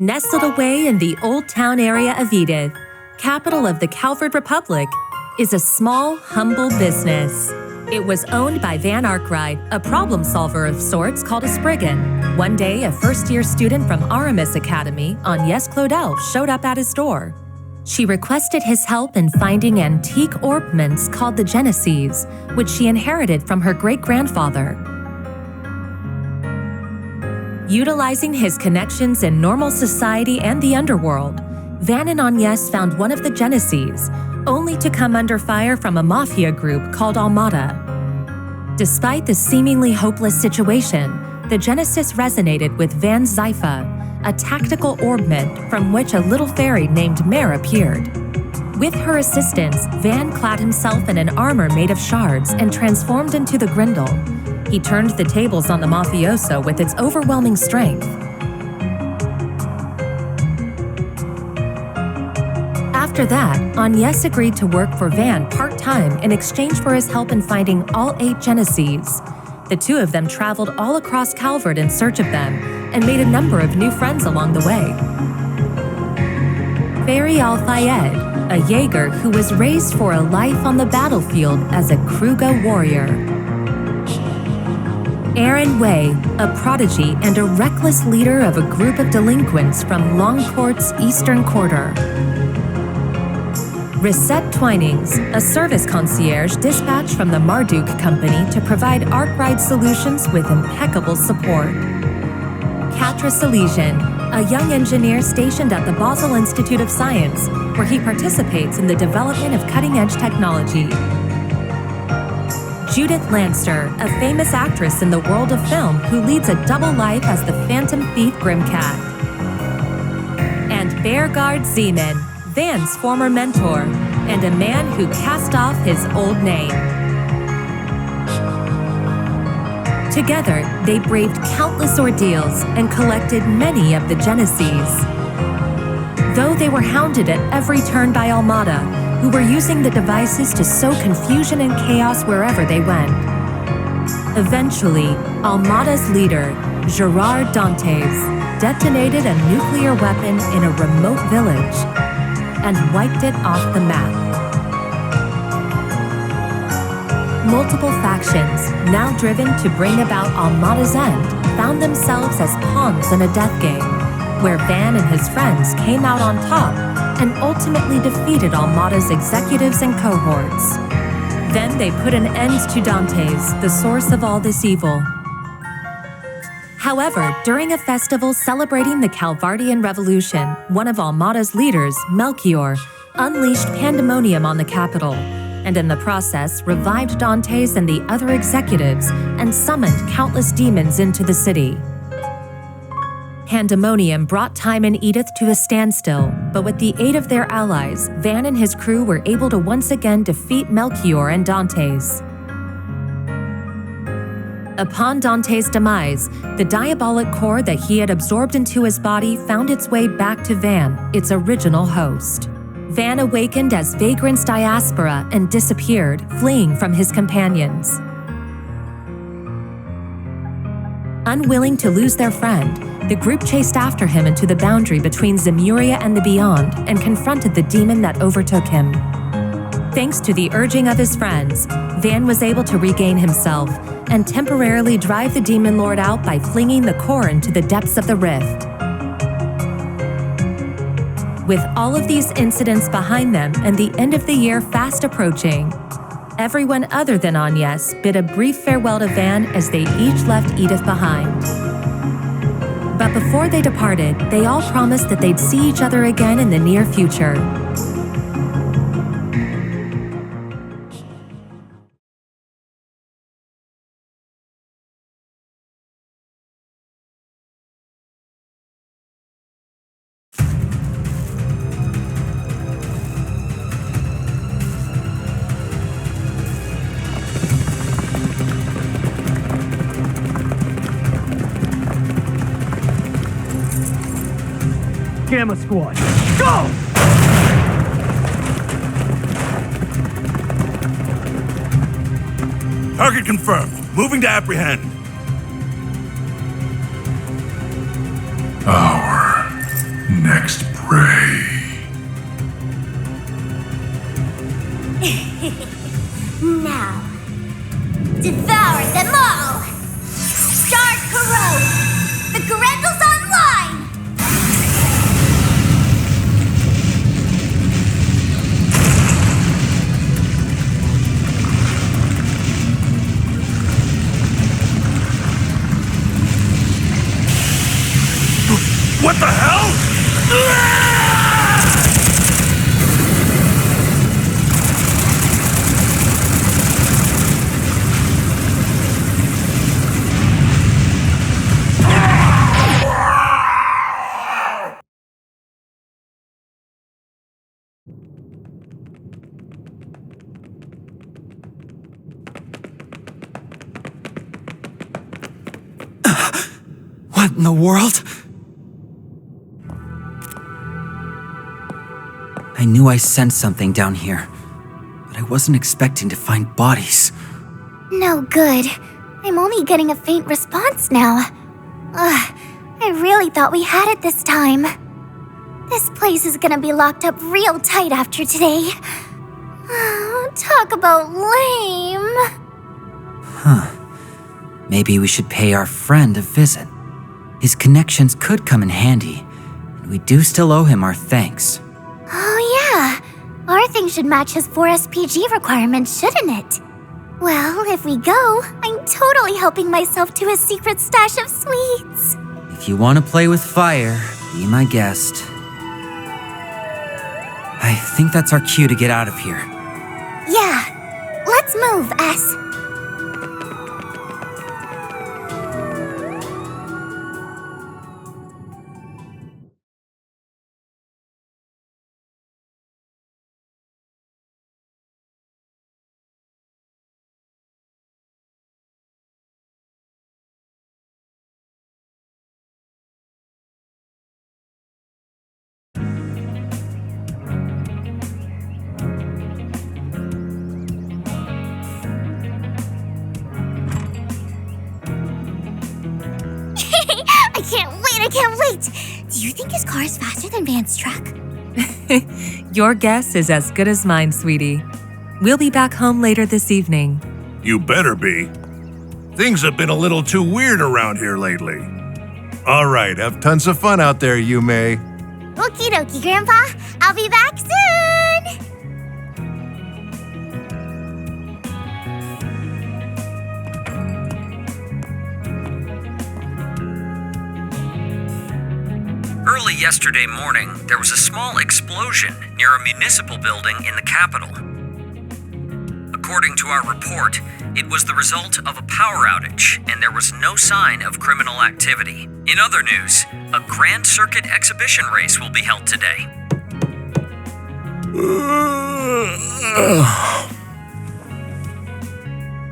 Nestled away in the Old Town area of Edith, capital of the Calvert Republic, is a small, humble business. It was owned by Van Arkwright, a problem solver of sorts called a Spriggan. One day, a first-year student from Aramis Academy, Agnes Claudel, showed up at his door. She requested his help in finding antique ornaments called the Genesees, which she inherited from her great-grandfather. Utilizing his connections in normal society and the underworld, Van and Agnes found one of the Genesees, only to come under fire from a mafia group called Almada. Despite the seemingly hopeless situation, the Genesis resonated with Van's Zypha, a tactical ornament from which a little fairy named Mare appeared. With her assistance, Van clad himself in an armor made of shards and transformed into the Grindel. He turned the tables on the mafioso with its overwhelming strength. After that, Agnes agreed to work for Van part-time in exchange for his help in finding all 8 Genesees. The two of them traveled all across Calvert in search of them and made a number of new friends along the way. Fairy Al-Fayed, a Jaeger who was raised for a life on the battlefield as a Kruga warrior. Aaron Way, a prodigy and a reckless leader of a group of delinquents from Longport's Eastern Quarter. Risette Twinings, a service concierge dispatched from the Marduk Company to provide Arkwright solutions with impeccable support. Katra Salesian, a young engineer stationed at the Basel Institute of Science, where he participates in the development of cutting-edge technology. Judith Lanster, a famous actress in the world of film who leads a double life as the Phantom Thief Grimcat. And Beargard Zeman, Van's former mentor, and a man who cast off his old name. Together, they braved countless ordeals and collected many of the Genesees. Though they were hounded at every turn by Almada, who were using the devices to sow confusion and chaos wherever they went. Eventually, Almada's leader, Gerard Dantes, detonated a nuclear weapon in a remote village and wiped it off the map. Multiple factions, now driven to bring about Almada's end, found themselves as pawns in a death game, where Van and his friends came out on top and ultimately defeated Almada's executives and cohorts. Then they put an end to Dantes, the source of all this evil. However, during a festival celebrating the Calvardian Revolution, one of Almada's leaders, Melchior, unleashed pandemonium on the capital, and in the process revived Dantes and the other executives and summoned countless demons into the city. Pandemonium brought time in Edith to a standstill, but with the aid of their allies, Van and his crew were able to once again defeat Melchior and Dantes. Upon Dantes' demise, the diabolic core that he had absorbed into his body found its way back to Van, its original host. Van awakened as Vagrant's diaspora and disappeared, fleeing from his companions. Unwilling to lose their friend, the group chased after him into the boundary between Zemuria and the Beyond and confronted the demon that overtook him. Thanks to the urging of his friends, Van was able to regain himself and temporarily drive the demon lord out by flinging the core into the depths of the rift. With all of these incidents behind them and the end of the year fast approaching, everyone other than Agnes bid a brief farewell to Van as they each left Edith behind. But before they departed, they all promised that they'd see each other again in the near future. Gamma Squad, go! Target confirmed. Moving to apprehend. Our next prey. Now, devour them all! Start corrode! The Corrental's online! What the hell? What in the world? I knew I sensed something down here, but I wasn't expecting to find bodies. No good. I'm only getting a faint response now. Ugh, I really thought we had it this time. This place is gonna be locked up real tight after today. Talk about lame. Maybe we should pay our friend a visit. His connections could come in handy, and we do still owe him our thanks. Oh yeah, our thing should match his 4 SPG requirements, shouldn't it? Well, if we go, I'm totally helping myself to his secret stash of sweets. If you want to play with fire, be my guest. I think that's our cue to get out of here. Yeah, let's move, S. I can't wait! Do you think his car is faster than Van's truck? Your guess is as good as mine, sweetie. We'll be back home later this evening. You better be. Things have been a little too weird around here lately. All right, have tons of fun out there, Yume. Okie dokie, Grandpa. I'll be back soon! Early yesterday morning, there was a small explosion near a municipal building in the capital. According to our report, it was the result of a power outage, and there was no sign of criminal activity. In other news, a Grand Circuit exhibition race will be held today.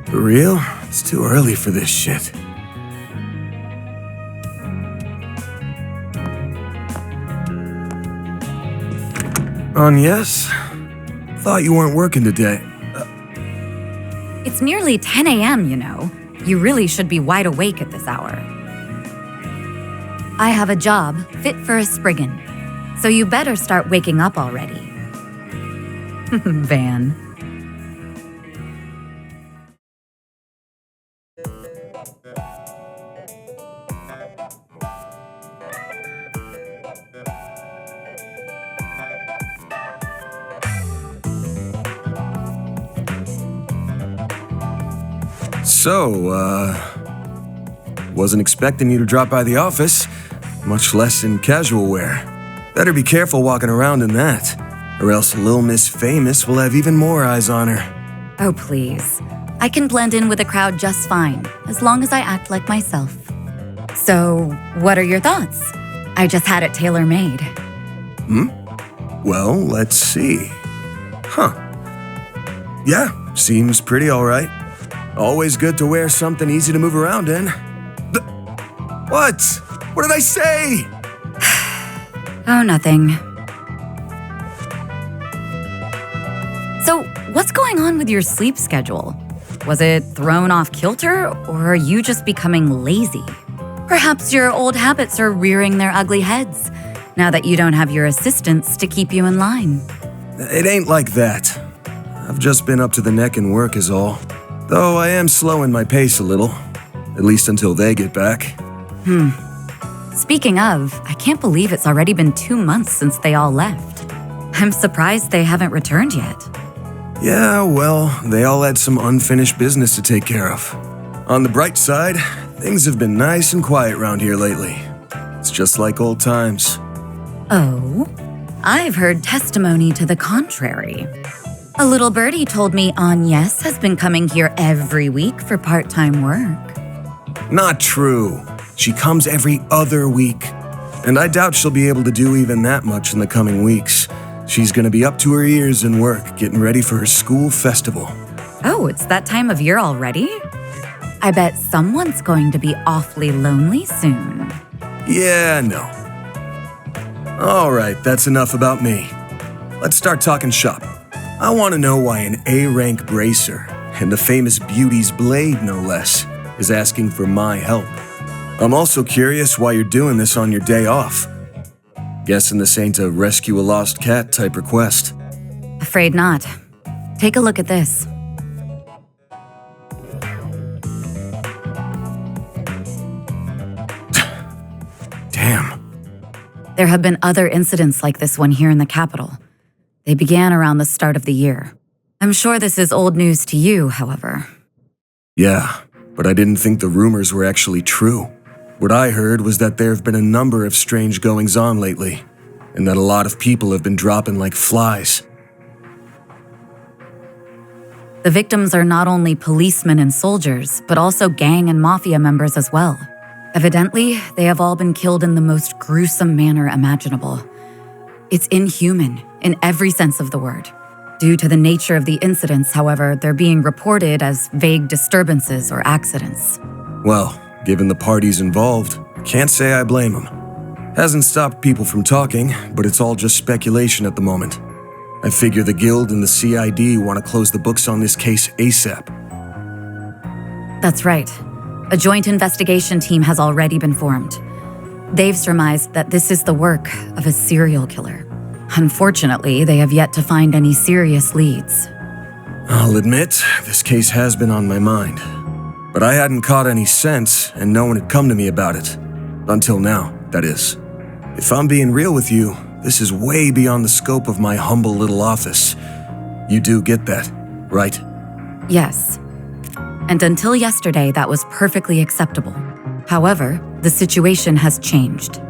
For real? It's too early for this shit. Yes? Thought you weren't working today. It's nearly 10 a.m., you know. You really should be wide awake at this hour. I have a job fit for a Spriggan, so you better start waking up already. Van. So, wasn't expecting you to drop by the office, much less in casual wear. Better be careful walking around in that, or else Lil Miss Famous will have even more eyes on her. Oh, please. I can blend in with the crowd just fine, as long as I act like myself. So, what are your thoughts? I just had it tailor-made. Well, let's see. Yeah, seems pretty alright. Always good to wear something easy to move around in. What? What did I say? Oh, nothing. So, what's going on with your sleep schedule? Was it thrown off kilter, or are you just becoming lazy? Perhaps your old habits are rearing their ugly heads. now that you don't have your assistants to keep you in line. It ain't like that. I've just been up to the neck in work is all. Though I am slowing my pace a little. At least until they get back. Speaking of, I can't believe it's already been 2 months since they all left. I'm surprised they haven't returned yet. Yeah, well, they all had some unfinished business to take care of. On the bright side, things have been nice and quiet around here lately. It's just like old times. Oh? I've heard testimony to the contrary. A little birdie told me Agnes has been coming here every week for part-time work. Not true. She comes every other week. And I doubt she'll be able to do even that much in the coming weeks. She's gonna be up to her ears in work, getting ready for her school festival. Oh, it's that time of year already? I bet someone's going to be awfully lonely soon. Yeah, no. All right, that's enough about me. Let's start talking shop. I want to know why an A-rank bracer, and the famous beauty's blade no less, is asking for my help. I'm also curious why you're doing this on your day off. Guessing this ain't a rescue a lost cat type request. Afraid not. Take a look at this. Damn. There have been other incidents like this one here in the capital. They began around the start of the year. I'm sure this is old news to you, however. Yeah, but I didn't think the rumors were actually true. What I heard was that there have been a number of strange goings-on lately, and that a lot of people have been dropping like flies. The victims are not only policemen and soldiers, but also gang and mafia members as well. Evidently, they have all been killed in the most gruesome manner imaginable. It's inhuman in every sense of the word. Due to the nature of the incidents, however, they're being reported as vague disturbances or accidents. Well, given the parties involved, can't say I blame them. Hasn't stopped people from talking, but it's all just speculation at the moment. I figure the Guild and the CID want to close the books on this case ASAP. That's right. A joint investigation team has already been formed. They've surmised that this is the work of a serial killer. Unfortunately, they have yet to find any serious leads. I'll admit, this case has been on my mind. But I hadn't caught any sense, and no one had come to me about it. Until now, that is. If I'm being real with you, this is way beyond the scope of my humble little office. You do get that, right? Yes. And until yesterday, that was perfectly acceptable. However, the situation has changed.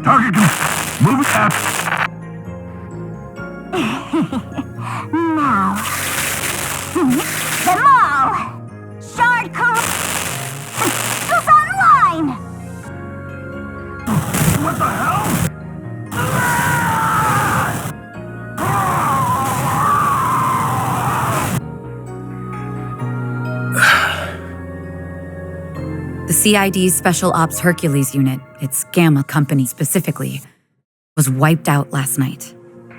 Target, move it up. Now. The mall! Shard Coop! It's online! What the hell? The CID's Special Ops Hercules unit, its Gamma company specifically, was wiped out last night.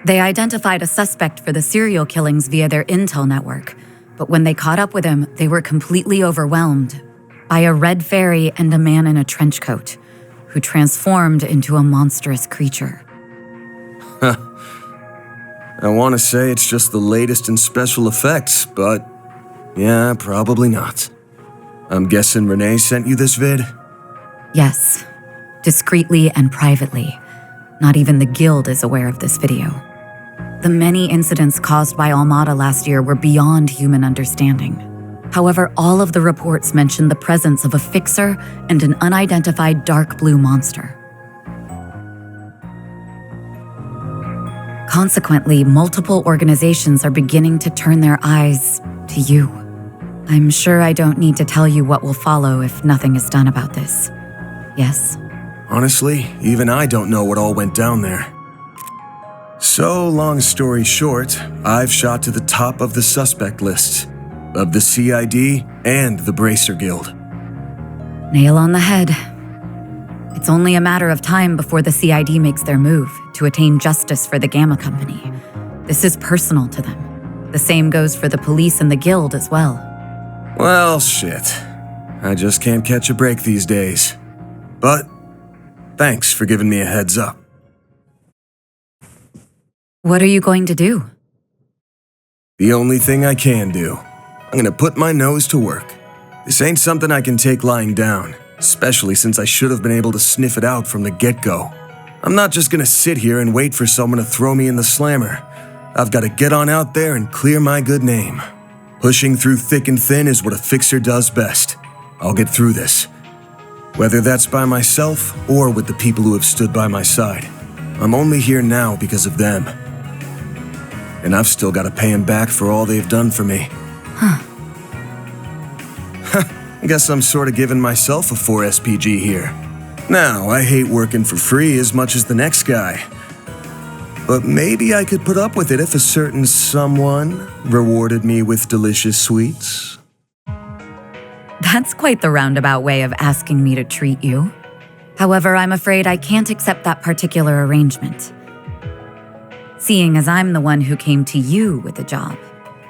They identified a suspect for the serial killings via their intel network, but when they caught up with him, they were completely overwhelmed by a red fairy and a man in a trench coat who transformed into a monstrous creature. I want to say it's just the latest in special effects, but yeah, probably not. I'm guessing Renee sent you this vid? Yes, discreetly and privately. Not even the Guild is aware of this video. The many incidents caused by Almada last year were beyond human understanding. However, all of the reports mentioned the presence of a fixer and an unidentified dark blue monster. Consequently, multiple organizations are beginning to turn their eyes to you. I'm sure I don't need to tell you what will follow if nothing is done about this. Yes? Honestly, even I don't know what all went down there. So, long story short, I've shot to the top of the suspect lists of the CID and the Bracer Guild. Nail on the head. It's only a matter of time before the CID makes their move to attain justice for the Gamma Company. This is personal to them. The same goes for the police and the guild as well. Well, shit. I just can't catch a break these days. But thanks for giving me a heads up. What are you going to do? The only thing I can do. I'm gonna put my nose to work. This ain't something I can take lying down, especially since I should have been able to sniff it out from the get-go. I'm not just gonna sit here and wait for someone to throw me in the slammer. I've gotta get on out there and clear my good name. Pushing through thick and thin is what a fixer does best. I'll get through this. Whether that's by myself or with the people who have stood by my side. I'm only here now because of them. And I've still gotta pay them back for all they've done for me. I guess I'm sort of giving myself a 4 SPG here. Now, I hate working for free as much as the next guy. But maybe I could put up with it if a certain someone rewarded me with delicious sweets. That's quite the roundabout way of asking me to treat you. However, I'm afraid I can't accept that particular arrangement. Seeing as I'm the one who came to you with the job.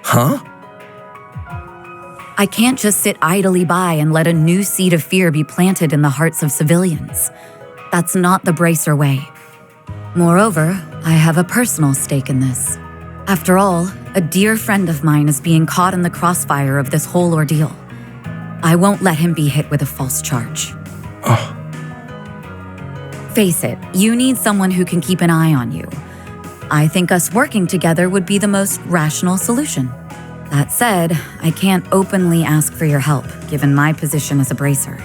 Huh? I can't just sit idly by and let a new seed of fear be planted in the hearts of civilians. That's not the Bracer way. Moreover, I have a personal stake in this. After all, a dear friend of mine is being caught in the crossfire of this whole ordeal. I won't let him be hit with a false charge. Face it, you need someone who can keep an eye on you. I think us working together would be the most rational solution. That said, I can't openly ask for your help, given my position as a bracer.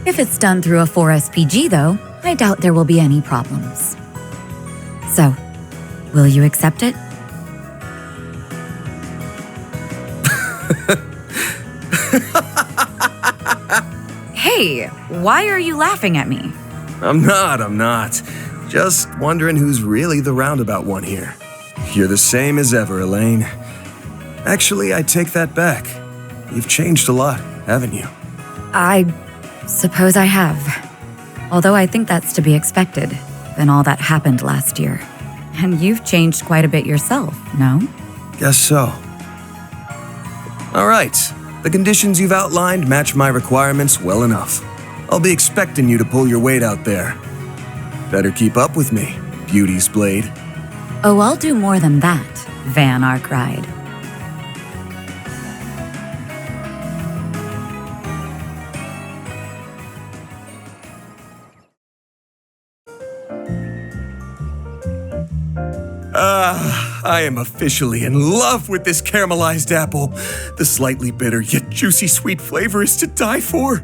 If it's done through a 4 SPG, though, I doubt there will be any problems. So, will you accept it? Hey, why are you laughing at me? I'm not. Just wondering who's really the roundabout one here. You're the same as ever, Elaine. Actually, I take that back. You've changed a lot, haven't you? I suppose I have. Although I think that's to be expected, than all that happened last year. And you've changed quite a bit yourself, no? Guess so. All right. The conditions you've outlined match my requirements well enough. I'll be expecting you to pull your weight out there. Better keep up with me, Beauty's Blade. Oh, I'll do more than that, Van Arkwright. I am officially in love with this caramelized apple. The slightly bitter yet juicy sweet flavor is to die for.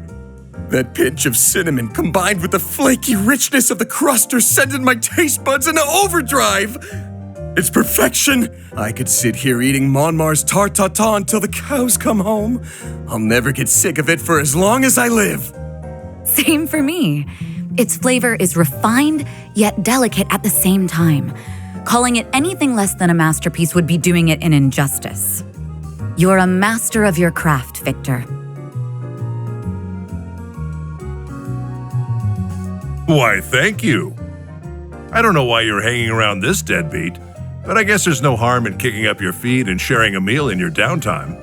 That pinch of cinnamon combined with the flaky richness of the crust are sending my taste buds into overdrive. It's perfection. I could sit here eating Monmar's tart tatin until the cows come home. I'll never get sick of it for as long as I live. Same for me. Its flavor is refined yet delicate at the same time. Calling it anything less than a masterpiece would be doing it an injustice. You're a master of your craft, Victor. Why, thank you. I don't know why you're hanging around this deadbeat, but I guess there's no harm in kicking up your feet and sharing a meal in your downtime.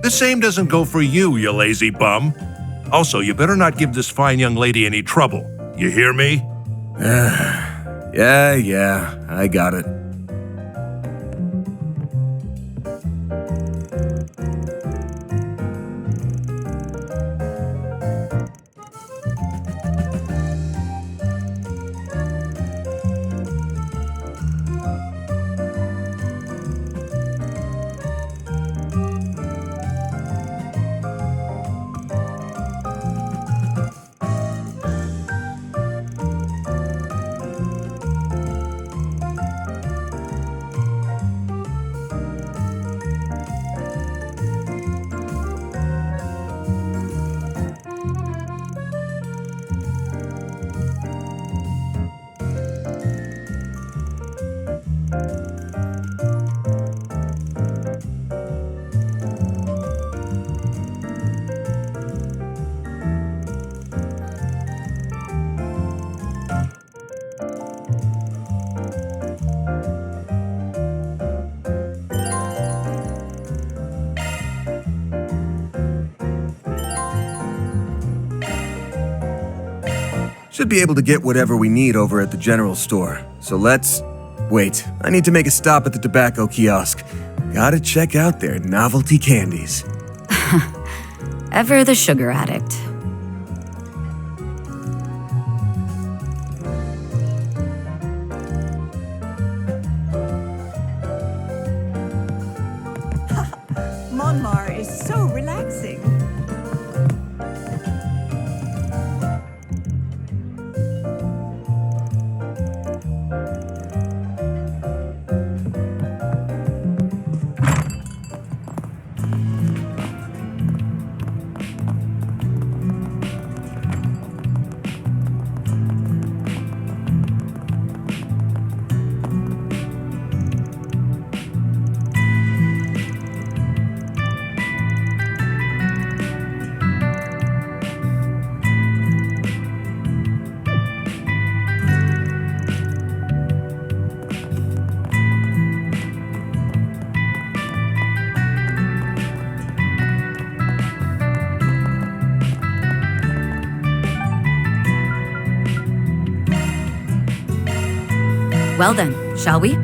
The same doesn't go for you, you lazy bum. Also, you better not give this fine young lady any trouble. You hear me? Yeah, I got it. Should be able to get whatever we need over at the general store. So let's... Wait, I need to make a stop at the tobacco kiosk. Gotta check out their novelty candies. Ever the sugar addict. Monmar is so relaxing. Well then, shall we?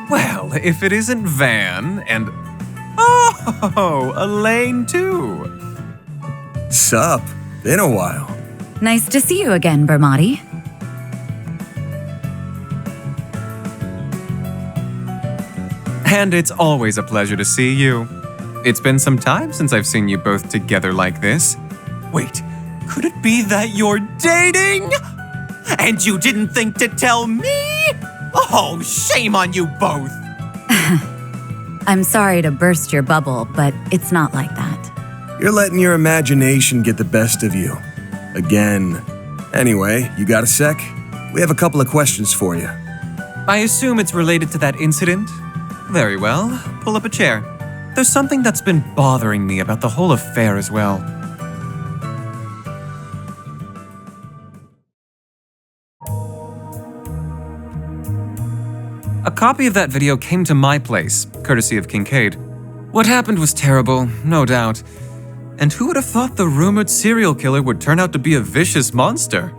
Well, if it isn't Van and... Oh, Elaine too. Sup? Been a while. Nice to see you again, Bermati. And it's always a pleasure to see you. It's been some time since I've seen you both together like this. Wait, could it be that you're dating? And you didn't think to tell me? Oh, shame on you both. I'm sorry to burst your bubble, but it's not like that. You're letting your imagination get the best of you. Again. Anyway, you got a sec? We have a couple of questions for you. I assume it's related to that incident? Very well, pull up a chair. There's something that's been bothering me about the whole affair as well. A copy of that video came to my place, courtesy of Kincaid. What happened was terrible, no doubt. And who would have thought the rumored serial killer would turn out to be a vicious monster?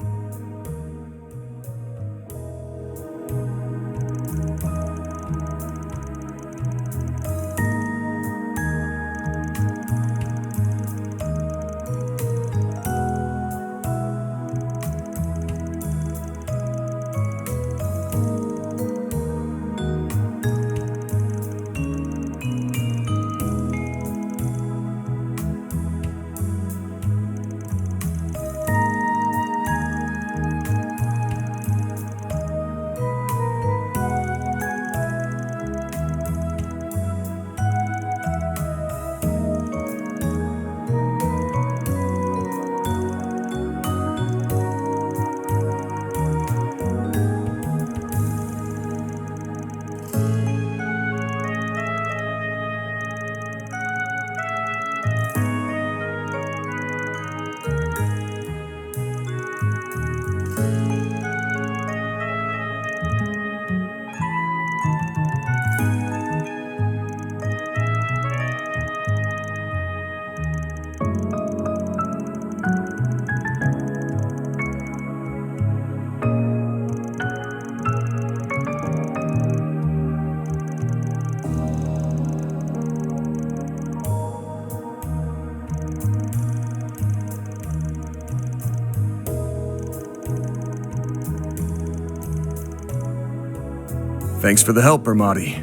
Thanks for the help, Ermati.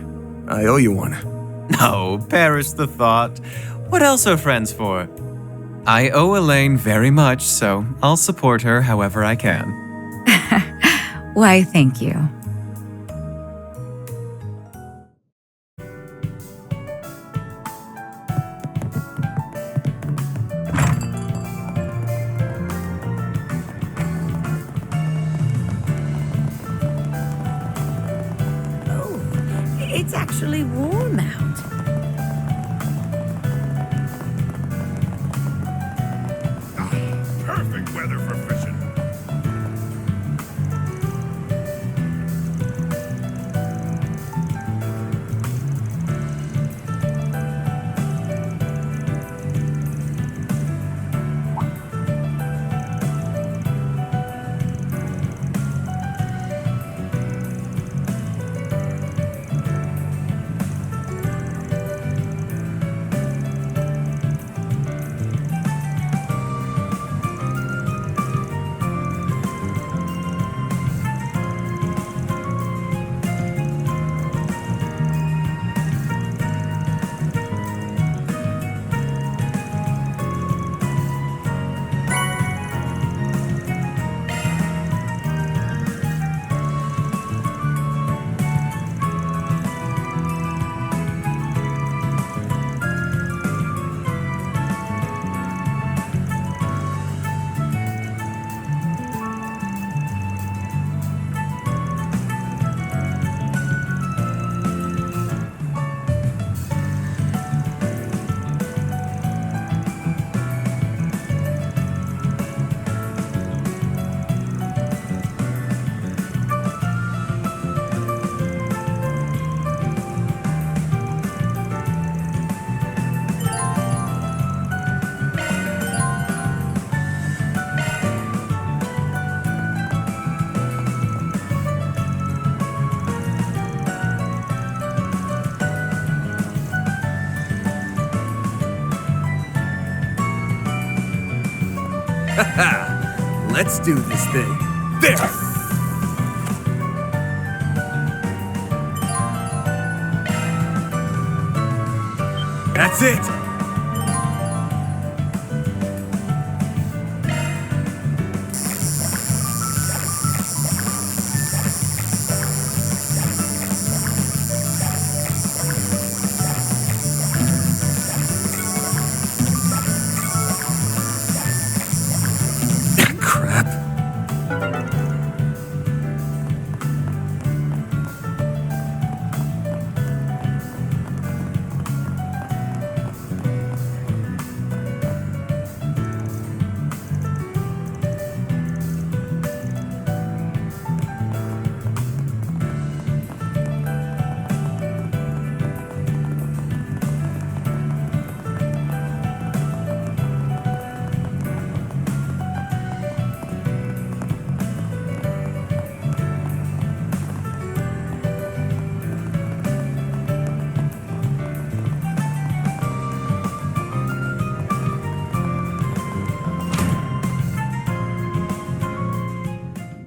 I owe you one. No, perish the thought. What else are friends for? I owe Elaine very much, so I'll support her however I can. Why, thank you. It's actually warm out. Perfect weather for fishing. Let's do this thing. There! That's it!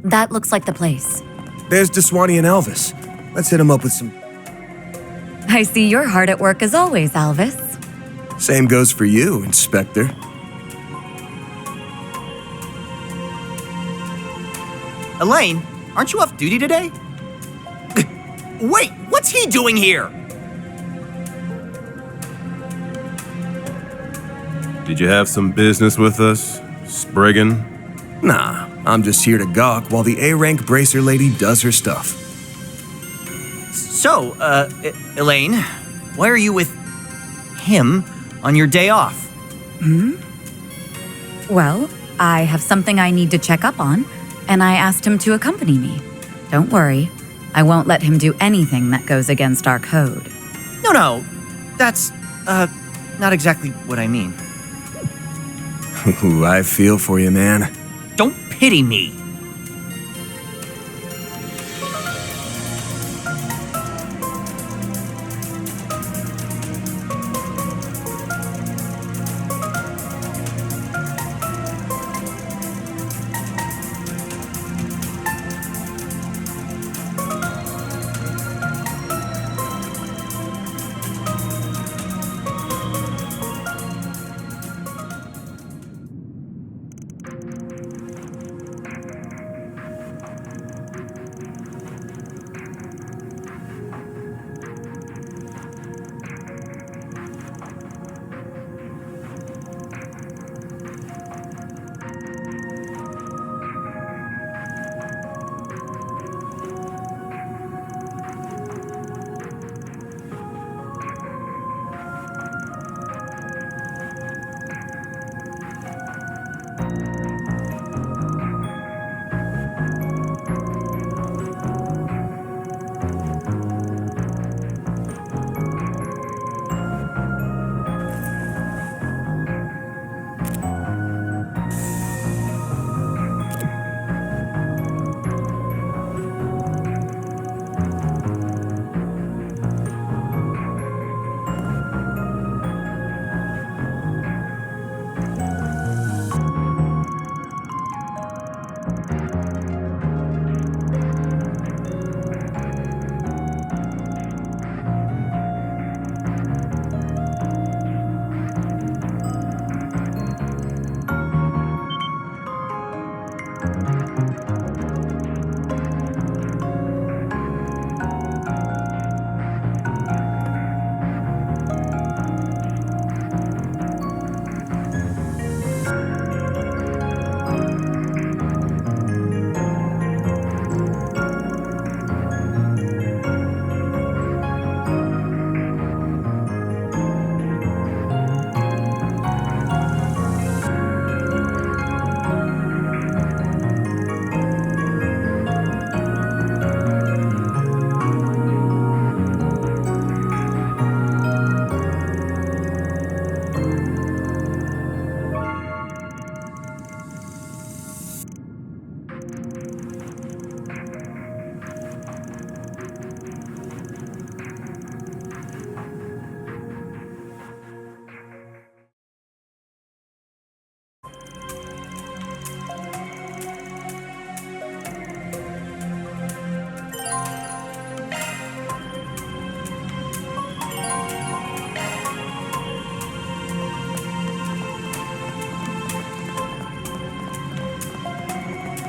That looks like the place. There's Diswani and Elvis. Let's hit him up with some... I see you're hard at work as always, Elvis. Same goes for you, Inspector. Elaine, aren't you off duty today? Wait, what's he doing here? Did you have some business with us, Spriggan? Nah, I'm just here to gawk while the A-rank bracer lady does her stuff. So, Elaine, why are you with him on your day off? Well, I have something I need to check up on, and I asked him to accompany me. Don't worry, I won't let him do anything that goes against our code. No, that's, not exactly what I mean. Ooh, I feel for you, man. Don't pity me.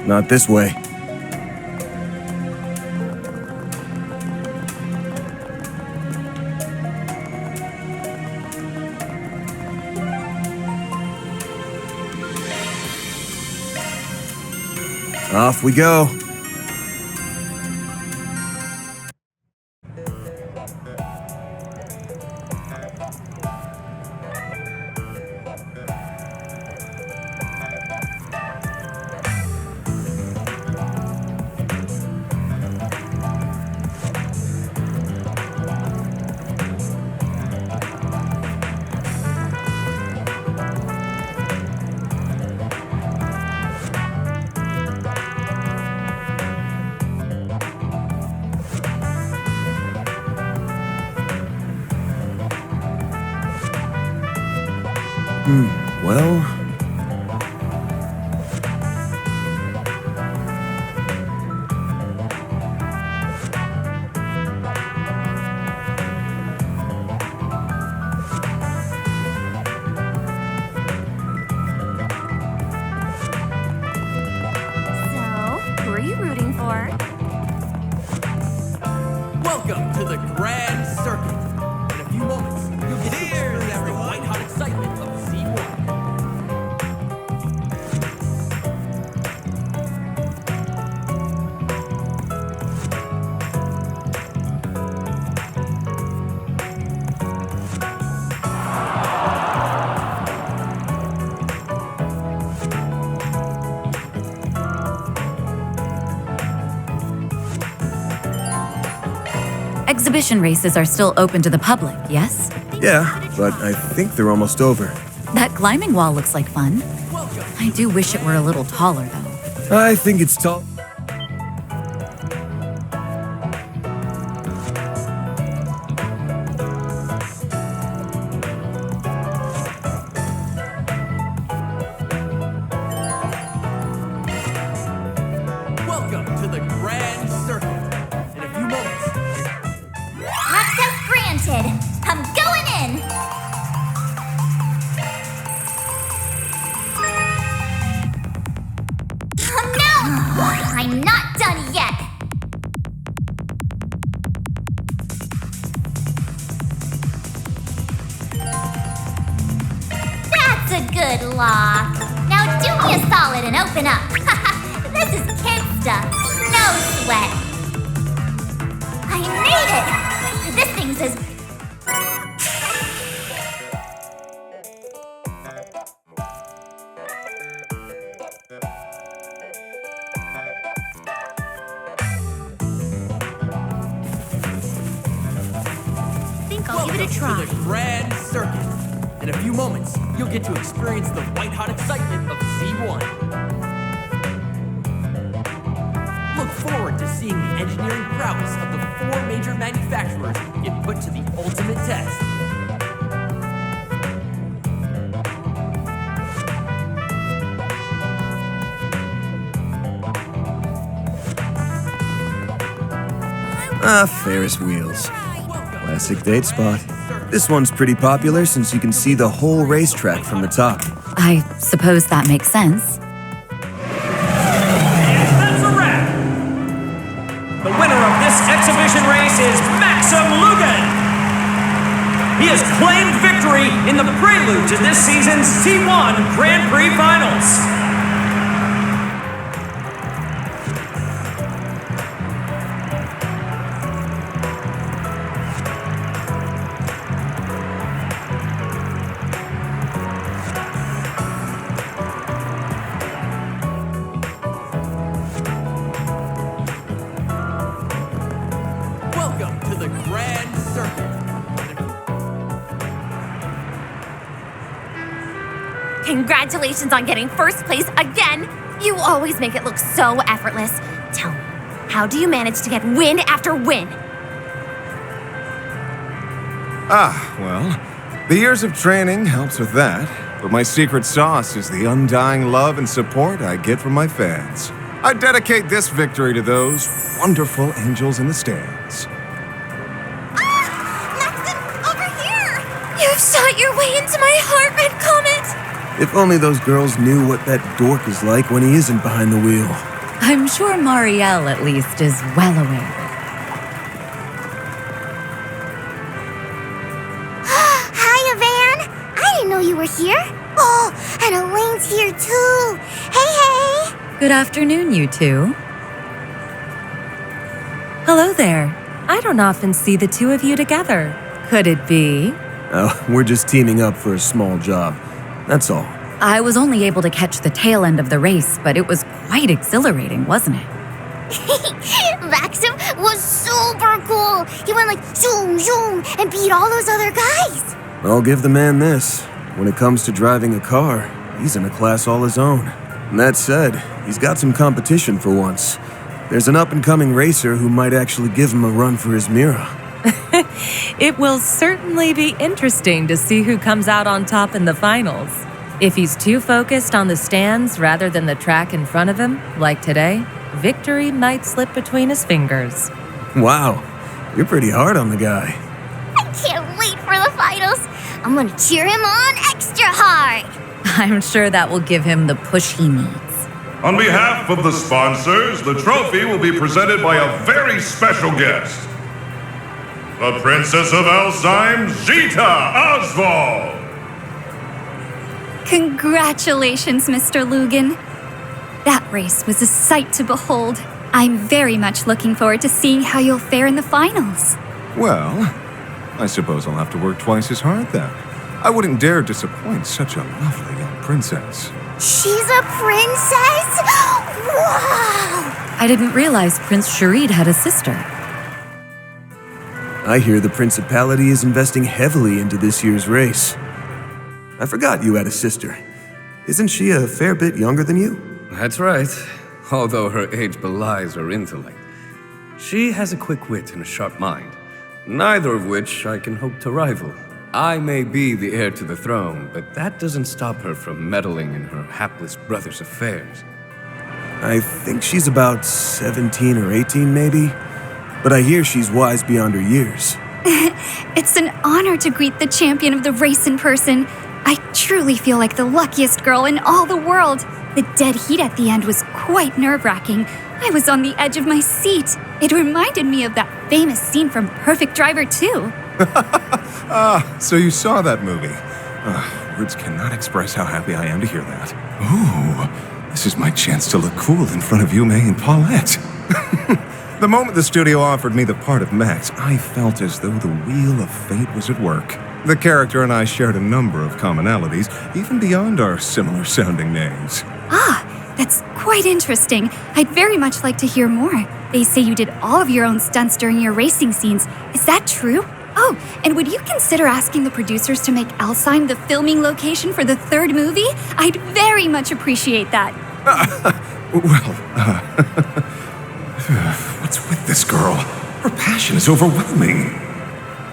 Not this way. Off we go. Well... So, who are you rooting for? Welcome to the Grand Circuit. In a few moments, you'll get to experience the white-hot excitement of C1. Exhibition races are still open to the public, yes? Yeah, but I think they're almost over. That climbing wall looks like fun. I do wish it were a little taller, though. I think it's tall. Welcome to the Grand Circuit. In a few moments, Access granted. I'm going in. Oh no! I'm not done yet. That's a good lock. Now do me a solid and open up. This is kid stuff. No sweat. I made it! This thing says... Think I'll give it a welcome try. to the Grand Circuit. In a few moments, you'll get to experience the white-hot excitement of C1. Look forward to seeing the engineering prowess of the 4 major manufacturers get put to the ultimate test. Ferris wheels. Classic date spot. This one's pretty popular since you can see the whole racetrack from the top. I suppose that makes sense. That's a wrap! The winner of this exhibition race is Maxim Lugan! He has claimed victory in the prelude to this season's C1 Grand Prix Finals. Welcome to the Grand Circuit. Congratulations on getting first place again! You always make it look so effortless. Tell me, how do you manage to get win after win? Well, the years of training helps with that, but my secret sauce is the undying love and support I get from my fans. I dedicate this victory to those wonderful angels in the stands. Maxim, over here! You've shot your way into my heart, Red Comet! If only those girls knew what that dork is like when he isn't behind the wheel. I'm sure Marielle, at least, is well aware. Hiya, Van. I didn't know you were here. Oh, and Elaine's here too. Hey. Good afternoon, you two. Hello there. I don't often see the two of you together. Could it be? Oh, we're just teaming up for a small job. That's all. I was only able to catch the tail end of the race, but it was quite exhilarating, wasn't it? Maxim was super cool. He went like zoom, zoom, and beat all those other guys. I'll give the man this. When it comes to driving a car, he's in a class all his own. And that said, he's got some competition for once. There's an up-and-coming racer who might actually give him a run for his Mira. It will certainly be interesting to see who comes out on top in the finals. If he's too focused on the stands rather than the track in front of him, like today, victory might slip between his fingers. Wow, you're pretty hard on the guy. I can't wait for the finals. I'm gonna cheer him on extra hard. I'm sure that will give him the push he needs. On behalf of the sponsors, the trophy will be presented by a very special guest. The Princess of Alzheimer's, Zita Oswald. Congratulations, Mr. Lugan. That race was a sight to behold. I'm very much looking forward to seeing how you'll fare in the finals. Well, I suppose I'll have to work twice as hard then. I wouldn't dare disappoint such a lovely young princess. She's a princess? Wow! I didn't realize Prince Sharid had a sister. I hear the Principality is investing heavily into this year's race. I forgot you had a sister. Isn't she a fair bit younger than you? That's right, although her age belies her intellect. She has a quick wit and a sharp mind, neither of which I can hope to rival. I may be the heir to the throne, but that doesn't stop her from meddling in her hapless brother's affairs. I think she's about 17 or 18 maybe, but I hear she's wise beyond her years. It's an honor to greet the champion of the race in person. I truly feel like the luckiest girl in all the world. The dead heat at the end was quite nerve-wracking. I was on the edge of my seat. It reminded me of that famous scene from Perfect Driver 2. So you saw that movie. Words cannot express how happy I am to hear that. Ooh, this is my chance to look cool in front of Yume and Paulette. The moment the studio offered me the part of Max, I felt as though the wheel of fate was at work. The character and I shared a number of commonalities, even beyond our similar-sounding names. That's quite interesting. I'd very much like to hear more. They say you did all of your own stunts during your racing scenes. Is that true? Oh, and would you consider asking the producers to make Alzheim the filming location for the third movie? I'd very much appreciate that. What's with this girl? Her passion is overwhelming.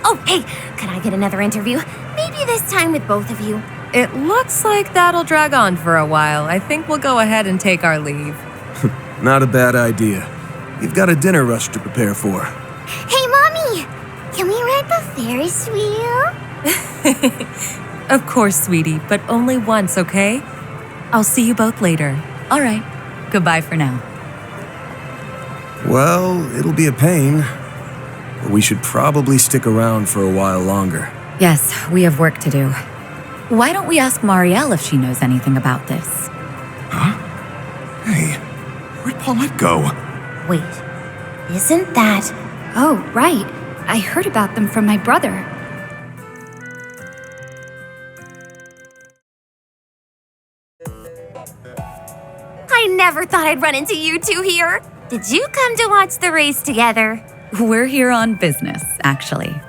Oh, hey, could I get another interview? Maybe this time with both of you. It looks like that'll drag on for a while. I think we'll go ahead and take our leave. Not a bad idea. You've got a dinner rush to prepare for. Hey, Mommy! Can we ride the Ferris wheel? Of course, sweetie, but only once, okay? I'll see you both later. All right. Goodbye for now. Well, it'll be a pain, but we should probably stick around for a while longer. Yes, we have work to do. Why don't we ask Marielle if she knows anything about this? Huh? Hey, where'd Paulette go? Wait, isn't that... Oh, right. I heard about them from my brother. I never thought I'd run into you two here. Did you come to watch the race together? We're here on business, actually.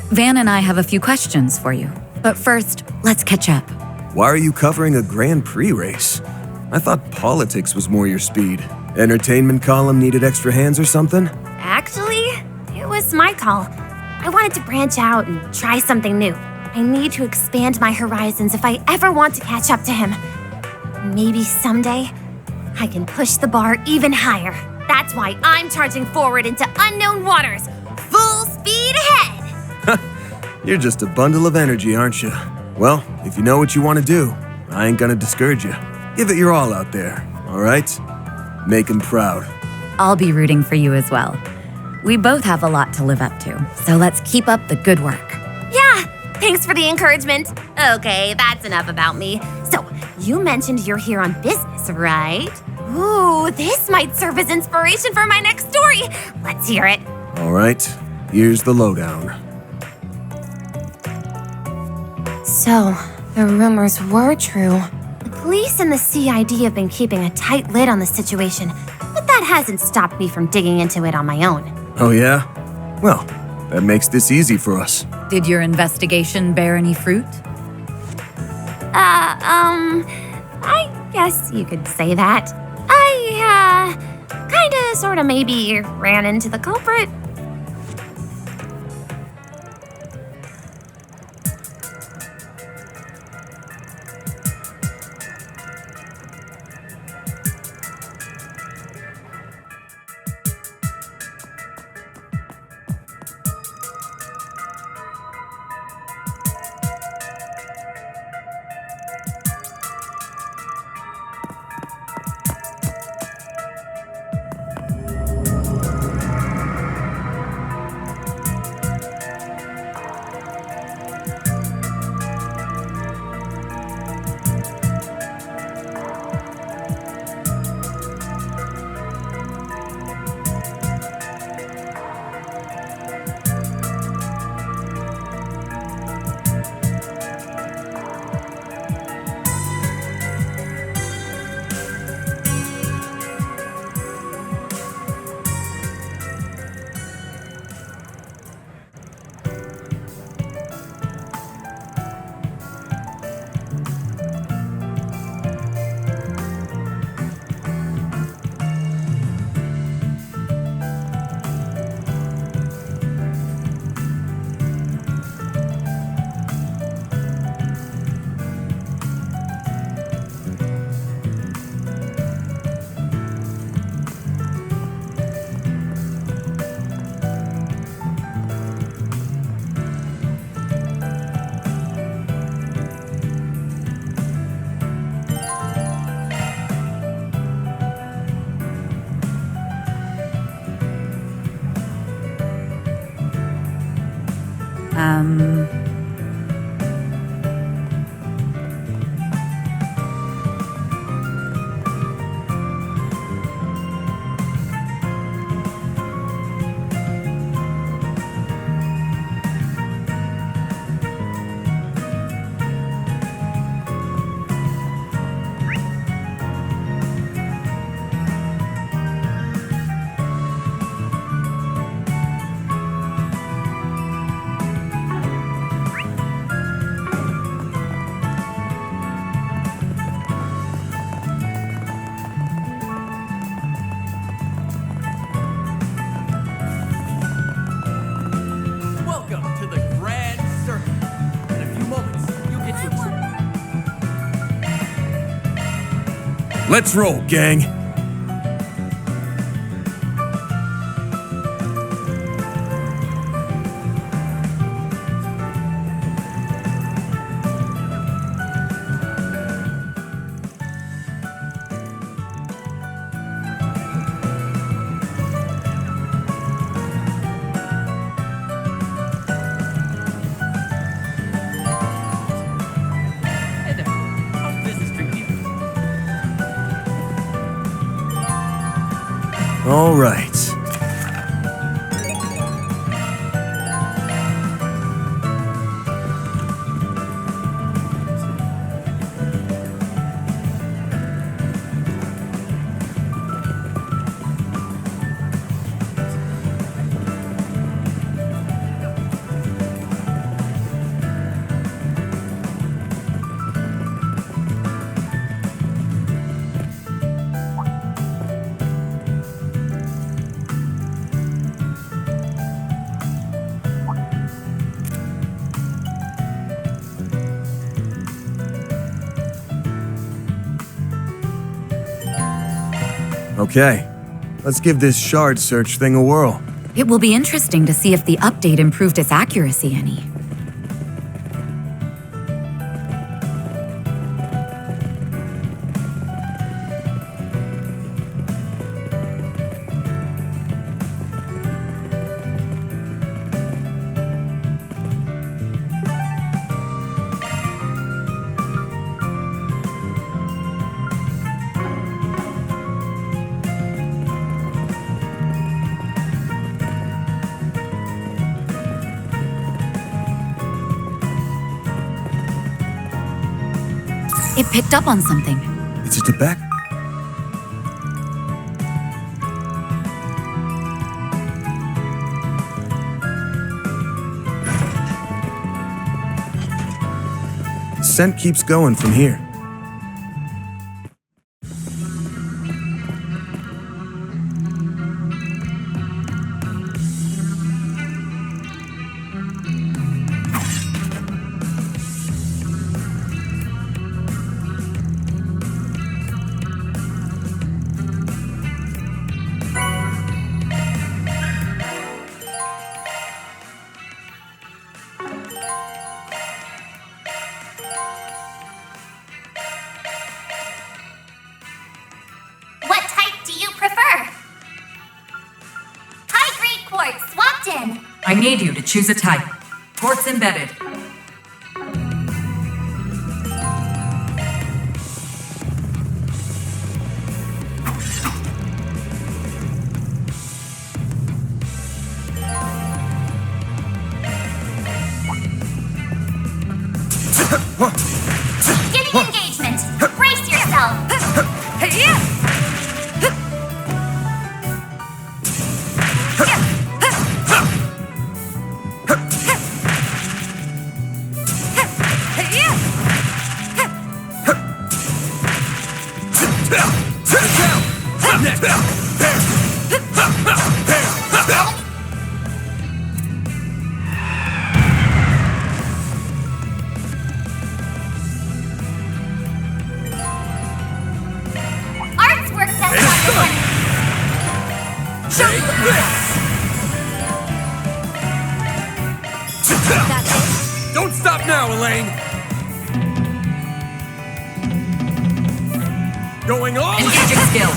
Van and I have a few questions for you. But first, let's catch up. Why are you covering a Grand Prix race? I thought politics was more your speed. Entertainment column needed extra hands or something? Actually, it was my call. I wanted to branch out and try something new. I need to expand my horizons if I ever want to catch up to him. Maybe someday, I can push the bar even higher. That's why I'm charging forward into unknown waters. Full speed ahead! You're just a bundle of energy, aren't you? Well, if you know what you want to do, I ain't gonna discourage you. Give it your all out there, all right? Make him proud. I'll be rooting for you as well. We both have a lot to live up to, so let's keep up the good work. Yeah, thanks for the encouragement. Okay, that's enough about me. So, you mentioned you're here on business, right? Ooh, this might serve as inspiration for my next story. Let's hear it. All right, here's the lowdown. So, the rumors were true. The police and the CID have been keeping a tight lid on the situation, but that hasn't stopped me from digging into it on my own. Oh yeah? Well, that makes this easy for us. Did your investigation bear any fruit? I guess you could say that. I, kinda, sorta, maybe ran into the culprit. Let's roll, gang. All right. Okay, let's give this shard search thing a whirl. It will be interesting to see if the update improved its accuracy any. It picked up on something. It's a tobacco. The scent keeps going from here. What type do you prefer? High-grade quartz swapped in. I need you to choose a type. Quartz embedded. Getting engagement. Brace yourself. Artswork that's Don't stop now, Elaine! Going all Engaging skill.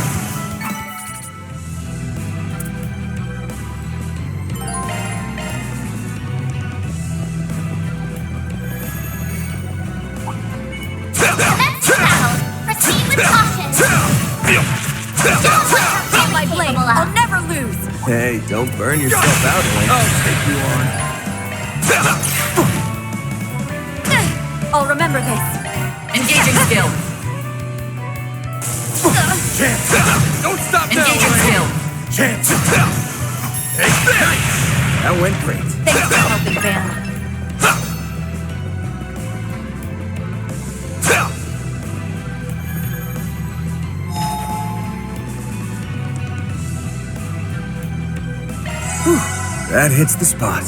Commence battle. Proceed with caution. On my blade, I'll never lose. Hey, don't burn yourself out, Elaine. I'll take you on. I'll remember this. Engaging skill. Chance! Don't stop now, Engaging Elaine! skill. Chance! Take that! That went great. Thanks for helping, Van. That hits the spot.